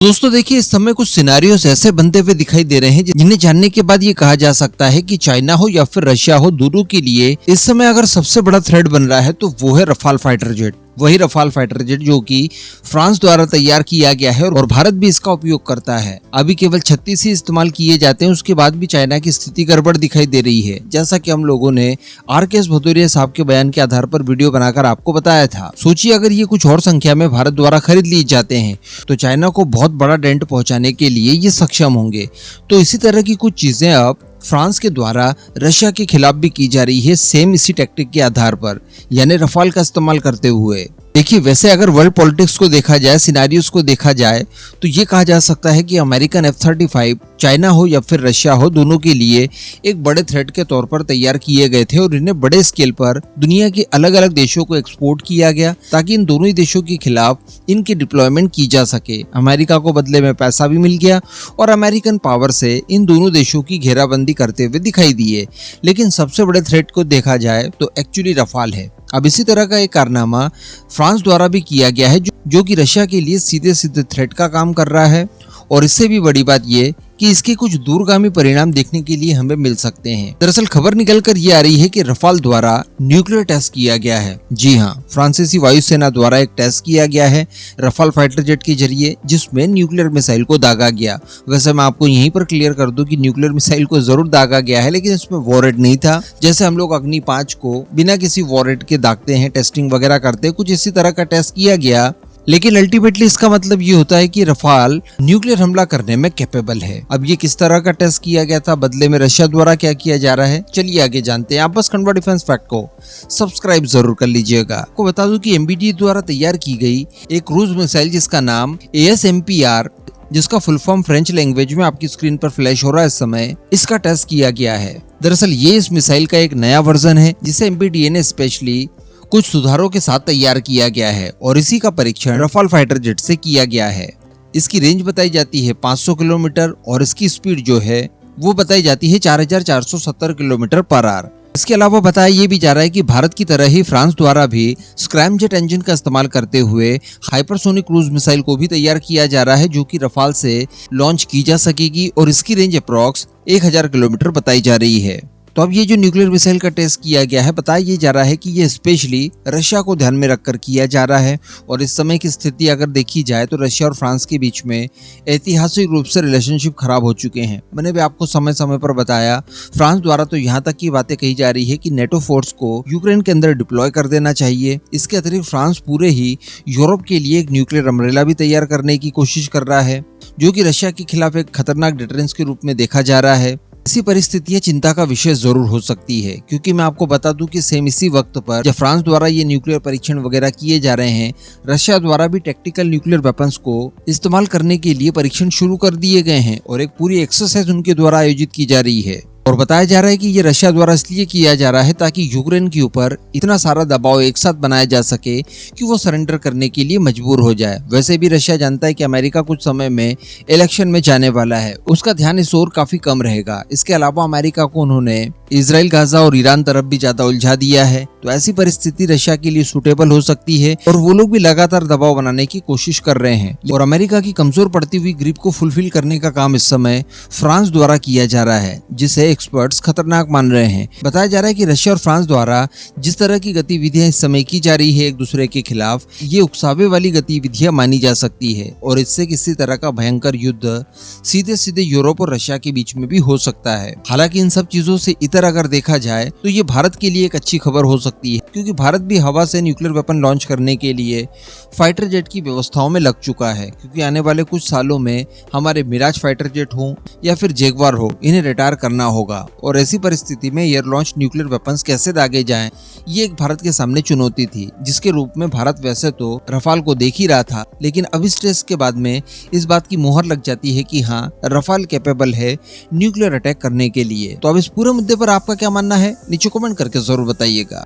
दोस्तों देखिए, इस समय कुछ सिनारियोस ऐसे बनते हुए दिखाई दे रहे हैं जिन्हें जानने के बाद ये कहा जा सकता है कि चाइना हो या फिर रशिया हो, दोनों के लिए इस समय अगर सबसे बड़ा थ्रेट बन रहा है तो वो है रफाल फाइटर जेट। वही रफाल फाइटर जेट जो कि फ्रांस द्वारा तैयार किया गया है और भारत भी इसका उपयोग करता है। अभी केवल 36 ही इस्तेमाल किए जाते हैं, उसके बाद भी चाइना की स्थिति गड़बड़ दिखाई दे रही है, जैसा कि हम लोगों ने आर.के.एस. भदौरिया साहब के बयान के आधार पर वीडियो बनाकर आपको बताया था। सोचिए अगर ये कुछ और संख्या में भारत द्वारा खरीद लिए जाते हैं तो चाइना को बहुत बड़ा डेंट पहुंचाने के लिए ये सक्षम होंगे। तो इसी तरह की कुछ चीजें अब फ्रांस के द्वारा रशिया के खिलाफ भी की जा रही है, सेम इसी टैक्टिक के आधार पर, यानी रफाल का इस्तेमाल करते हुए। देखिए, वैसे अगर वर्ल्ड पॉलिटिक्स को देखा जाए, सिनारियोस को देखा जाए, तो ये कहा जा सकता है कि अमेरिकन F-35 चाइना हो या फिर रशिया हो, दोनों के लिए एक बड़े थ्रेट के तौर पर तैयार किए गए थे और इन्हें बड़े स्केल पर दुनिया के अलग अलग देशों को एक्सपोर्ट किया गया ताकि इन दोनों ही देशों के खिलाफ इनकी डिप्लॉयमेंट की जा सके। अमेरिका को बदले में पैसा भी मिल गया और अमेरिकन पावर से इन दोनों देशों की घेराबंदी करते हुए दिखाई दिए। लेकिन सबसे बड़े थ्रेट को देखा जाए तो एक्चुअली रफाल है। अब इसी तरह का एक कारनामा फ्रांस द्वारा भी किया गया है जो कि रशिया के लिए सीधे सीधे थ्रेट का काम कर रहा है। और इससे भी बड़ी बात ये कि इसके कुछ दूरगामी परिणाम देखने के लिए हमें मिल सकते हैं। दरअसल खबर निकल कर ये आ रही है कि रफाल द्वारा न्यूक्लियर टेस्ट किया गया है। जी हाँ, फ्रांसीसी वायुसेना द्वारा एक टेस्ट किया गया है रफाल फाइटर जेट के जरिए, जिसमें न्यूक्लियर मिसाइल को दागा गया। वैसे मैं आपको यहीं पर क्लियर कर दूं कि न्यूक्लियर मिसाइल को जरूर दागा गया है, लेकिन इसमें वॉरेट नहीं था। जैसे हम लोग अग्नि 5 को बिना किसी वॉरेट के दागते हैं, टेस्टिंग वगैरह करते हैं, कुछ इसी तरह का टेस्ट किया गया। लेकिन अल्टीमेटली इसका मतलब ये होता है कि रफाल न्यूक्लियर हमला करने में कैपेबल है। अब ये किस तरह का टेस्ट किया गया था, बदले में रशिया द्वारा क्या किया जा रहा है, चलिए आगे जानते हैं। आप बस खंडवा डिफेंस फैक्ट को सब्सक्राइब जरूर कर लीजिएगा। आपको बता दूं कि MBDA द्वारा तैयार की गई एक क्रूज मिसाइल जिसका नाम ASMPR, जिसका फुल फॉर्म फ्रेंच लैंग्वेज में आपकी स्क्रीन पर फ्लैश हो रहा है इस समय, इसका टेस्ट किया गया है। दरअसल ये इस मिसाइल का एक नया वर्जन है जिसे MBDA ने स्पेशली कुछ सुधारों के साथ तैयार किया गया है और इसी का परीक्षण रफाल फाइटर जेट से किया गया है। इसकी रेंज बताई जाती है 500 किलोमीटर और इसकी स्पीड जो है वो बताई जाती है 4470 किलोमीटर पर आवर। इसके अलावा बताया ये भी जा रहा है कि भारत की तरह ही फ्रांस द्वारा भी स्क्रैमजेट इंजन का इस्तेमाल करते हुए हाइपरसोनिक क्रूज मिसाइल को भी तैयार किया जा रहा है, जो कि रफाल से लॉन्च की जा सकेगी और इसकी रेंज अप्रॉक्स 1000 किलोमीटर बताई जा रही है। तो अब ये जो न्यूक्लियर मिसाइल का टेस्ट किया गया है, बताया ये जा रहा है कि ये स्पेशली रशिया को ध्यान में रखकर किया जा रहा है। और इस समय की स्थिति अगर देखी जाए तो रशिया और फ्रांस के बीच में ऐतिहासिक रूप से रिलेशनशिप खराब हो चुके हैं। मैंने भी आपको समय समय पर बताया, फ्रांस द्वारा तो यहाँ तक की बातें कही जा रही है कि नेटो फोर्स को यूक्रेन के अंदर डिप्लॉय कर देना चाहिए। इसके अतिरिक्त फ्रांस पूरे ही यूरोप के लिए एक न्यूक्लियर अम्ब्रेला भी तैयार करने की कोशिश कर रहा है, जो कि रशिया के खिलाफ एक खतरनाक डिटरेंस के रूप में देखा जा रहा है। ऐसी परिस्थितियां चिंता का विषय जरूर हो सकती है, क्योंकि मैं आपको बता दूं कि सेम इसी वक्त पर जब फ्रांस द्वारा ये न्यूक्लियर परीक्षण वगैरह किए जा रहे हैं, रशिया द्वारा भी टैक्टिकल न्यूक्लियर वेपन्स को इस्तेमाल करने के लिए परीक्षण शुरू कर दिए गए हैं और एक पूरी एक्सरसाइज उनके द्वारा आयोजित की जा रही है। और बताया जा रहा है कि ये रशिया द्वारा इसलिए किया जा रहा है ताकि यूक्रेन के ऊपर इतना सारा दबाव एक साथ बनाया जा सके कि वो सरेंडर करने के लिए मजबूर हो जाए। वैसे भी रशिया जानता है कि अमेरिका कुछ समय में इलेक्शन में जाने वाला है, उसका ध्यान इस ओर काफी कम रहेगा। इसके अलावा अमेरिका को उन्होंने इजराइल, गाजा और ईरान तरफ भी ज्यादा उलझा दिया है, तो ऐसी परिस्थिति रशिया के लिए सूटेबल हो सकती है और वो लोग भी लगातार दबाव बनाने की कोशिश कर रहे हैं। और अमेरिका की कमजोर पड़ती हुई ग्रिप को फुलफिल करने का काम इस समय फ्रांस द्वारा किया जा रहा है, जिसे एक्सपर्ट्स खतरनाक मान रहे हैं। बताया जा रहा है कि रशिया और फ्रांस द्वारा जिस तरह की गतिविधियां इस समय की जा रही है एक दूसरे के खिलाफ, ये उकसावे वाली गतिविधियां मानी जा सकती है और इससे किसी तरह का भयंकर युद्ध सीधे सीधे यूरोप और रशिया के बीच में भी हो सकता है। हालांकि इन सब चीजों से इतर अगर देखा जाए तो ये भारत के लिए एक अच्छी खबर हो सकती है, क्योंकि भारत भी हवा से न्यूक्लियर वेपन लॉन्च करने के लिए फाइटर जेट की व्यवस्थाओं में लग चुका है। क्योंकि आने वाले कुछ सालों में हमारे मिराज फाइटर जेट हो या फिर जैगवार हो, इन्हें रिटायर करना होगा। और ऐसी परिस्थिति में एयर लॉन्च न्यूक्लियर वेपन्स कैसे दागे जाएं, ये एक भारत के सामने चुनौती थी, जिसके रूप में भारत वैसे तो रफाल को देख ही रहा था, लेकिन अब इस टेस्ट के बाद में इस बात की मोहर लग जाती है कि हाँ, रफाल कैपेबल है न्यूक्लियर अटैक करने के लिए। तो अब इस पूरे मुद्दे पर आपका क्या मानना है, नीचे कमेंट करके जरूर बताइएगा।